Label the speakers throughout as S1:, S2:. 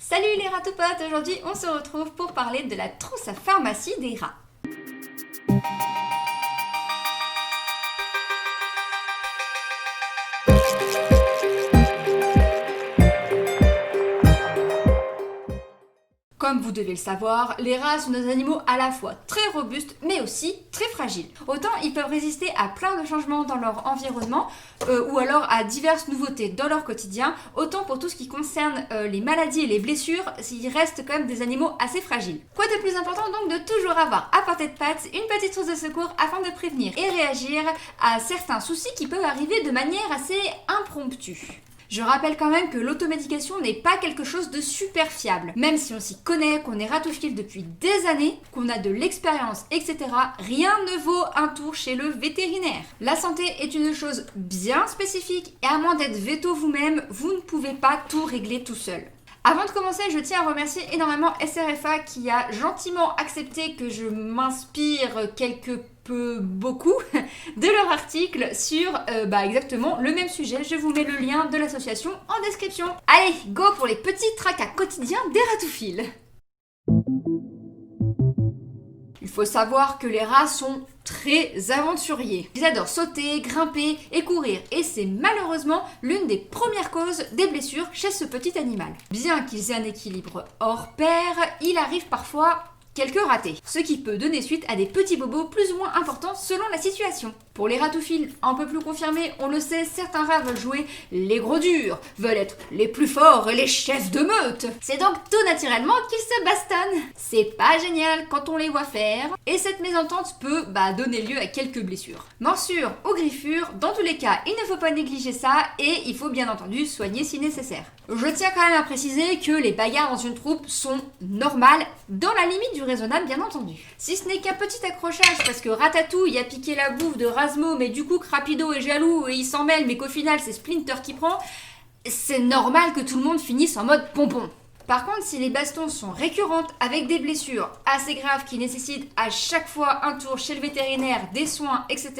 S1: Salut les ratoupotes, aujourd'hui on se retrouve pour parler de la trousse à pharmacie des rats. Comme vous devez le savoir, les rats sont des animaux à la fois très robustes mais aussi très fragiles. Autant ils peuvent résister à plein de changements dans leur environnement ou alors à diverses nouveautés dans leur quotidien, autant pour tout ce qui concerne les maladies et les blessures, ils restent quand même des animaux assez fragiles. Quoi de plus important donc de toujours avoir à portée de patte une petite trousse de secours afin de prévenir et réagir à certains soucis qui peuvent arriver de manière assez impromptue. Je rappelle quand même que l'automédication n'est pas quelque chose de super fiable. Même si on s'y connaît, qu'on est ratophile depuis des années, qu'on a de l'expérience, etc., rien ne vaut un tour chez le vétérinaire. La santé est une chose bien spécifique et à moins d'être veto vous-même, vous ne pouvez pas tout régler tout seul. Avant de commencer, je tiens à remercier énormément SRFA qui a gentiment accepté que je m'inspire beaucoup de leur article sur exactement le même sujet. Je vous mets le lien de l'association en description. Allez, go pour les petits tracas quotidiens des ratophiles. Il faut savoir que les rats sont très aventuriers. Ils adorent sauter, grimper et courir et c'est malheureusement l'une des premières causes des blessures chez ce petit animal. Bien qu'ils aient un équilibre hors pair, il arrive parfois quelques ratés, ce qui peut donner suite à des petits bobos plus ou moins importants selon la situation. Pour les ratophiles un peu plus confirmés, on le sait, certains rats veulent jouer les gros durs, veulent être les plus forts et les chefs de meute. C'est donc tout naturellement qu'ils se bastonnent. C'est pas génial quand on les voit faire, et cette mésentente peut donner lieu à quelques blessures. Morsures ou griffures, dans tous les cas, il ne faut pas négliger ça, et il faut bien entendu soigner si nécessaire. Je tiens quand même à préciser que les bagarres dans une troupe sont normales, dans la limite du raisonnable bien entendu. Si ce n'est qu'un petit accrochage parce que Ratatouille a piqué la bouffe de Razmo, mais du coup Crapido est jaloux et il s'en mêle, mais qu'au final c'est Splinter qui prend, c'est normal que tout le monde finisse en mode pompon. Par contre, si les bastons sont récurrentes avec des blessures assez graves qui nécessitent à chaque fois un tour chez le vétérinaire, des soins, etc.,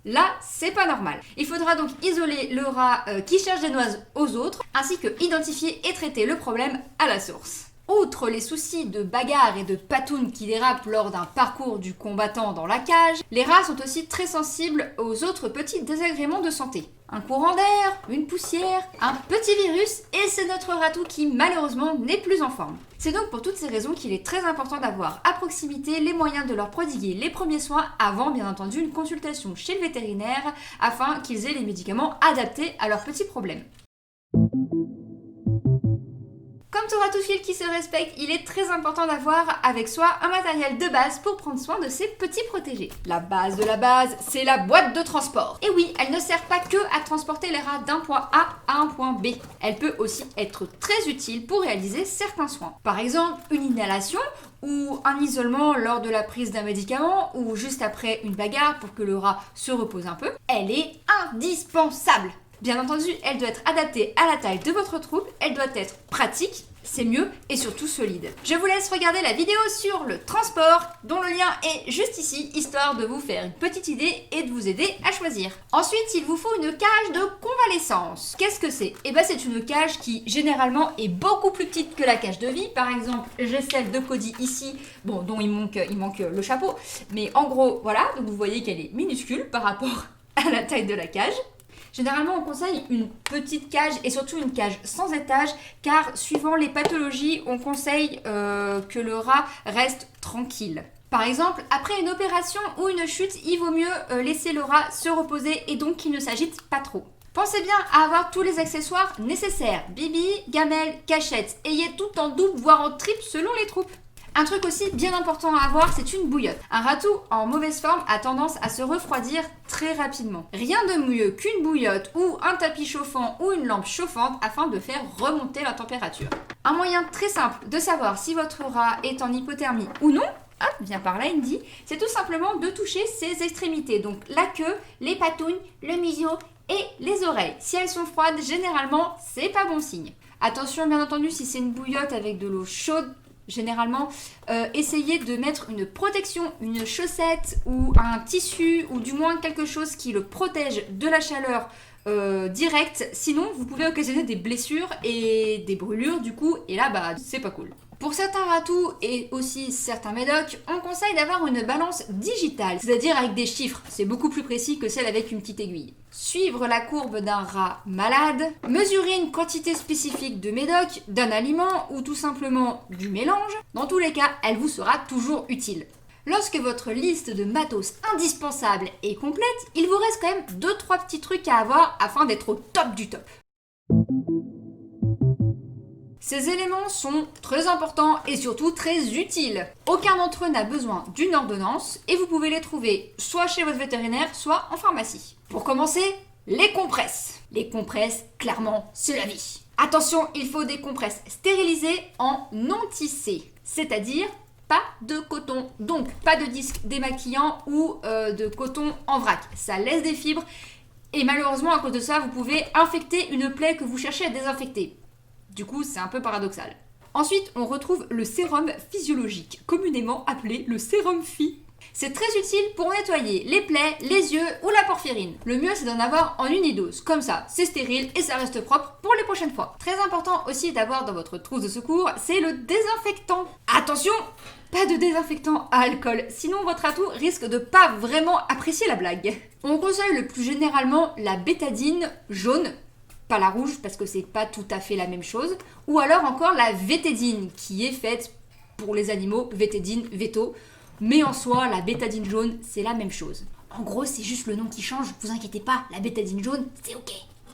S1: là, c'est pas normal. Il faudra donc isoler le rat qui cherche des noises aux autres, ainsi que identifier et traiter le problème à la source. Outre les soucis de bagarre et de patounes qui dérapent lors d'un parcours du combattant dans la cage, les rats sont aussi très sensibles aux autres petits désagréments de santé. Un courant d'air, une poussière, un petit virus, et c'est notre ratou qui malheureusement n'est plus en forme. C'est donc pour toutes ces raisons qu'il est très important d'avoir à proximité les moyens de leur prodiguer les premiers soins avant bien entendu une consultation chez le vétérinaire afin qu'ils aient les médicaments adaptés à leurs petits problèmes. Comme tout ratophile qui se respecte, il est très important d'avoir avec soi un matériel de base pour prendre soin de ses petits protégés. La base de la base, c'est la boîte de transport. Et oui, elle ne sert pas que à transporter les rats d'un point A à un point B. Elle peut aussi être très utile pour réaliser certains soins. Par exemple, une inhalation ou un isolement lors de la prise d'un médicament ou juste après une bagarre pour que le rat se repose un peu. Elle est indispensable. Bien entendu, elle doit être adaptée à la taille de votre troupe, elle doit être pratique, c'est mieux, et surtout solide. Je vous laisse regarder la vidéo sur le transport, dont le lien est juste ici, histoire de vous faire une petite idée et de vous aider à choisir. Ensuite, il vous faut une cage de convalescence. Qu'est-ce que c'est ? C'est une cage qui, généralement, est beaucoup plus petite que la cage de vie. Par exemple, j'ai celle de Cody ici, dont il manque le chapeau. Mais en gros, voilà, donc vous voyez qu'elle est minuscule par rapport à la taille de la cage. Généralement, on conseille une petite cage et surtout une cage sans étage car suivant les pathologies, on conseille que le rat reste tranquille. Par exemple, après une opération ou une chute, il vaut mieux laisser le rat se reposer et donc qu'il ne s'agite pas trop. Pensez bien à avoir tous les accessoires nécessaires, bibi, gamelle, cachette. Ayez tout en double voire en triple selon les troupes. Un truc aussi bien important à avoir, c'est une bouillotte. Un ratou en mauvaise forme a tendance à se refroidir très rapidement. Rien de mieux qu'une bouillotte ou un tapis chauffant ou une lampe chauffante afin de faire remonter la température. Un moyen très simple de savoir si votre rat est en hypothermie ou non, hop, viens par là Indy, c'est tout simplement de toucher ses extrémités, donc la queue, les patounes, le museau et les oreilles. Si elles sont froides, généralement, c'est pas bon signe. Attention bien entendu, si c'est une bouillotte avec de l'eau chaude, généralement, essayez de mettre une protection, une chaussette ou un tissu ou du moins quelque chose qui le protège de la chaleur direct, sinon vous pouvez occasionner des blessures et des brûlures du coup, et là bah c'est pas cool. Pour certains ratous et aussi certains médocs, on conseille d'avoir une balance digitale, c'est-à-dire avec des chiffres, c'est beaucoup plus précis que celle avec une petite aiguille. Suivre la courbe d'un rat malade, mesurer une quantité spécifique de médoc, d'un aliment ou tout simplement du mélange, dans tous les cas, elle vous sera toujours utile. Lorsque votre liste de matos indispensables est complète, il vous reste quand même 2-3 petits trucs à avoir afin d'être au top du top. Ces éléments sont très importants et surtout très utiles. Aucun d'entre eux n'a besoin d'une ordonnance et vous pouvez les trouver soit chez votre vétérinaire, soit en pharmacie. Pour commencer, les compresses. Les compresses, clairement, c'est la vie. Attention, il faut des compresses stérilisées en non tissé, c'est-à-dire pas de coton, donc pas de disque démaquillant ou de coton en vrac. Ça laisse des fibres et malheureusement à cause de ça, vous pouvez infecter une plaie que vous cherchez à désinfecter. Du coup, c'est un peu paradoxal. Ensuite, on retrouve le sérum physiologique, communément appelé le sérum phy. C'est très utile pour nettoyer les plaies, les yeux ou la porphyrine. Le mieux, c'est d'en avoir en unidose. Comme ça, c'est stérile et ça reste propre pour les prochaines fois. Très important aussi d'avoir dans votre trousse de secours, c'est le désinfectant. Attention, pas de désinfectant à alcool, sinon votre ratou risque de pas vraiment apprécier la blague. On conseille le plus généralement la bétadine jaune, pas la rouge parce que c'est pas tout à fait la même chose, ou alors encore la vétédine qui est faite pour les animaux, vétédine, véto, mais en soi la bétadine jaune c'est la même chose. En gros c'est juste le nom qui change, vous inquiétez pas, la bétadine jaune c'est ok.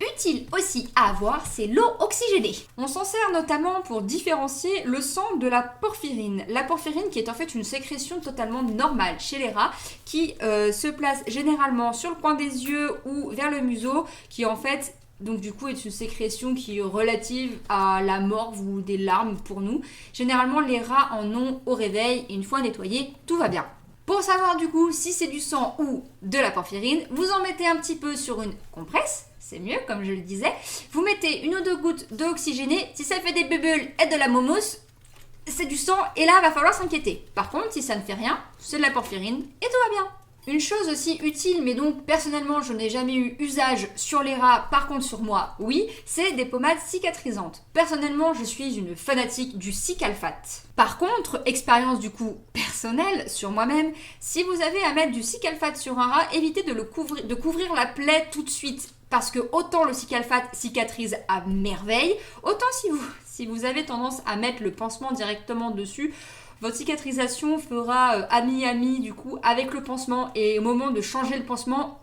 S1: Utile aussi à avoir, c'est l'eau oxygénée. On s'en sert notamment pour différencier le sang de la porphyrine. La porphyrine qui est en fait une sécrétion totalement normale chez les rats qui se place généralement sur le coin des yeux ou vers le museau, qui en fait donc du coup est une sécrétion qui est relative à la morve ou des larmes pour nous. Généralement les rats en ont au réveil et une fois nettoyés, tout va bien. Pour savoir du coup si c'est du sang ou de la porphyrine, vous en mettez un petit peu sur une compresse, c'est mieux comme je le disais. Vous mettez 1 ou 2 gouttes d'eau oxygénée, si ça fait des bulles et de la momousse, c'est du sang et là va falloir s'inquiéter. Par contre si ça ne fait rien, c'est de la porphyrine et tout va bien. Une chose aussi utile, mais donc personnellement je n'ai jamais eu usage sur les rats, par contre sur moi, oui, c'est des pommades cicatrisantes. Personnellement, je suis une fanatique du Cicalfate. Par contre, expérience du coup personnelle sur moi-même, si vous avez à mettre du Cicalfate sur un rat, évitez de couvrir la plaie tout de suite. Parce que autant le Cicalfate cicatrise à merveille, autant si vous avez tendance à mettre le pansement directement dessus, votre cicatrisation fera ami-ami du coup avec le pansement et au moment de changer le pansement,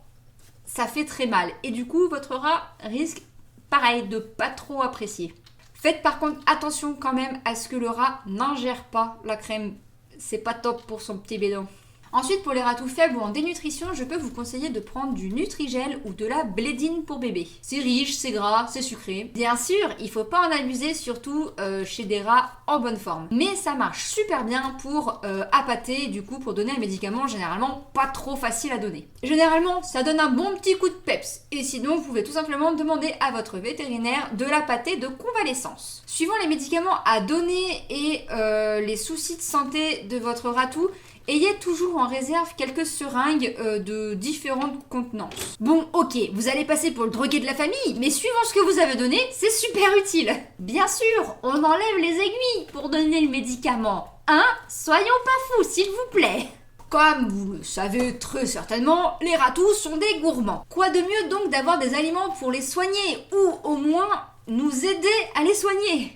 S1: ça fait très mal. Et du coup, votre rat risque, pareil, de pas trop apprécier. Faites par contre attention quand même à ce que le rat n'ingère pas la crème. C'est pas top pour son petit bédon. Ensuite, pour les ratous faibles ou en dénutrition, je peux vous conseiller de prendre du Nutrigel ou de la blédine pour bébé. C'est riche, c'est gras, c'est sucré. Bien sûr, il faut pas en abuser, surtout chez des rats en bonne forme. Mais ça marche super bien pour appâter, du coup, pour donner un médicament généralement pas trop facile à donner. Généralement, ça donne un bon petit coup de peps. Et sinon, vous pouvez tout simplement demander à votre vétérinaire de la pâtée de convalescence. Suivant les médicaments à donner et les soucis de santé de votre ratou, ayez toujours en réserve quelques seringues de différentes contenances. Bon, ok, vous allez passer pour le drogué de la famille, mais suivant ce que vous avez donné, c'est super utile. Bien sûr, on enlève les aiguilles pour donner le médicament. Hein? Soyons pas fous, s'il vous plaît. Comme vous le savez très certainement, les ratous sont des gourmands. Quoi de mieux donc d'avoir des aliments pour les soigner, ou au moins nous aider à les soigner?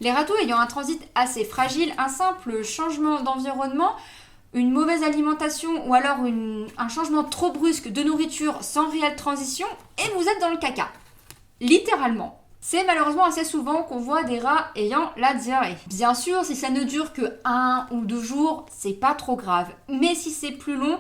S1: Les ratous ayant un transit assez fragile, un simple changement d'environnement, une mauvaise alimentation ou alors un changement trop brusque de nourriture sans réelle transition, et vous êtes dans le caca. Littéralement. C'est malheureusement assez souvent qu'on voit des rats ayant la diarrhée. Bien sûr, si ça ne dure que 1 ou 2 jours, c'est pas trop grave. Mais si c'est plus long,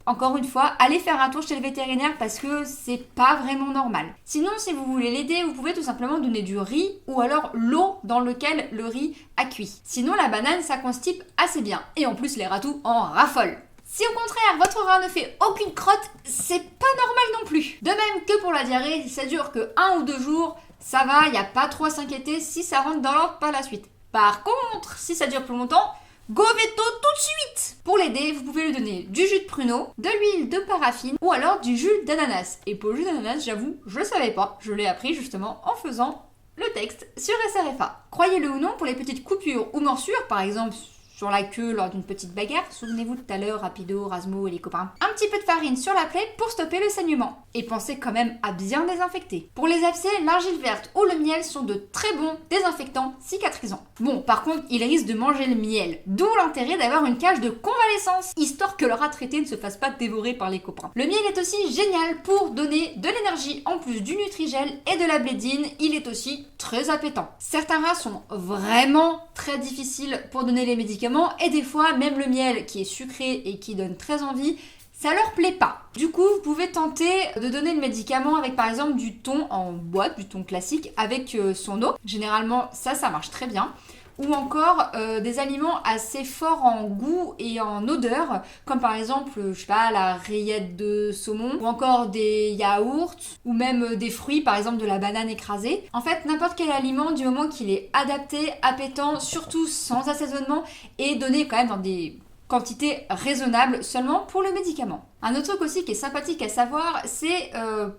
S1: encore une fois, allez faire un tour chez le vétérinaire parce que c'est pas vraiment normal. Sinon, si vous voulez l'aider, vous pouvez tout simplement donner du riz ou alors l'eau dans laquelle le riz a cuit. Sinon, la banane, ça constipe assez bien. Et en plus, les ratous en raffolent. Si au contraire, votre rat ne fait aucune crotte, c'est pas normal non plus. De même que pour la diarrhée, si ça dure que 1 ou 2 jours, ça va, y a pas trop à s'inquiéter si ça rentre dans l'ordre par la suite. Par contre, si ça dure plus longtemps, Go veto tout de suite! Pour l'aider, vous pouvez lui donner du jus de pruneau, de l'huile de paraffine ou alors du jus d'ananas. Et pour le jus d'ananas, j'avoue, je le savais pas. Je l'ai appris justement en faisant le texte sur SRFA. Croyez-le ou non, pour les petites coupures ou morsures, par exemple sur la queue lors d'une petite bagarre, souvenez-vous tout à l'heure, Rapido, Rasmo et les copains, un petit peu de farine sur la plaie pour stopper le saignement. Et pensez quand même à bien désinfecter. Pour les abcès, l'argile verte ou le miel sont de très bons désinfectants cicatrisants. Bon, par contre, ils risquent de manger le miel, d'où l'intérêt d'avoir une cage de convalescence, histoire que le rat traité ne se fasse pas dévorer par les copains. Le miel est aussi génial pour donner de l'énergie en plus du Nutrigel et de la blédine, il est aussi très appétant. Certains rats sont vraiment très difficiles pour donner les médicaments, et des fois même le miel qui est sucré et qui donne très envie, ça leur plaît pas. Du coup, vous pouvez tenter de donner le médicament avec par exemple du thon en boîte, du thon classique avec son eau. Généralement ça marche très bien. Ou encore des aliments assez forts en goût et en odeur, comme par exemple, je sais pas, la rillette de saumon, ou encore des yaourts, ou même des fruits, par exemple de la banane écrasée. En fait, n'importe quel aliment, du moment qu'il est adapté, appétant, surtout sans assaisonnement, et donné quand même dans des quantité raisonnable seulement pour le médicament. Un autre truc aussi qui est sympathique à savoir, c'est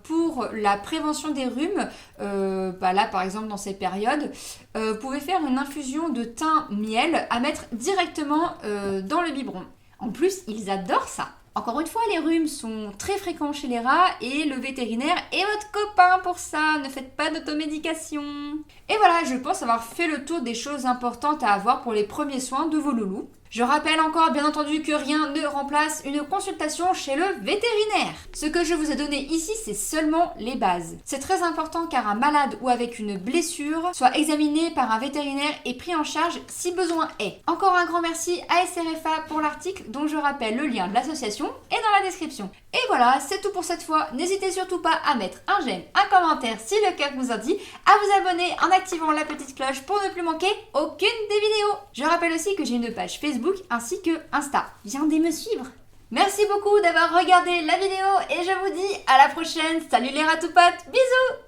S1: pour la prévention des rhumes, là par exemple dans ces périodes, vous pouvez faire une infusion de thym miel à mettre directement dans le biberon. En plus, ils adorent ça. Encore une fois, les rhumes sont très fréquents chez les rats et le vétérinaire est votre copain pour ça. Ne faites pas d'automédication. Et voilà, je pense avoir fait le tour des choses importantes à avoir pour les premiers soins de vos loulous. Je rappelle encore bien entendu que rien ne remplace une consultation chez le vétérinaire. Ce que je vous ai donné ici, c'est seulement les bases. C'est très important car un malade ou avec une blessure soit examiné par un vétérinaire et pris en charge si besoin est. Encore un grand merci à SRFA pour l'article dont je rappelle le lien de l'association est dans la description. Et voilà, c'est tout pour cette fois. N'hésitez surtout pas à mettre un j'aime, un commentaire si le cœur vous en dit, à vous abonner en activant la petite cloche pour ne plus manquer aucune des vidéos. Je rappelle aussi que j'ai une page Facebook ainsi que Insta. Viendez me suivre. Merci beaucoup d'avoir regardé la vidéo et je vous dis à la prochaine. Salut les ratoupotes, bisous.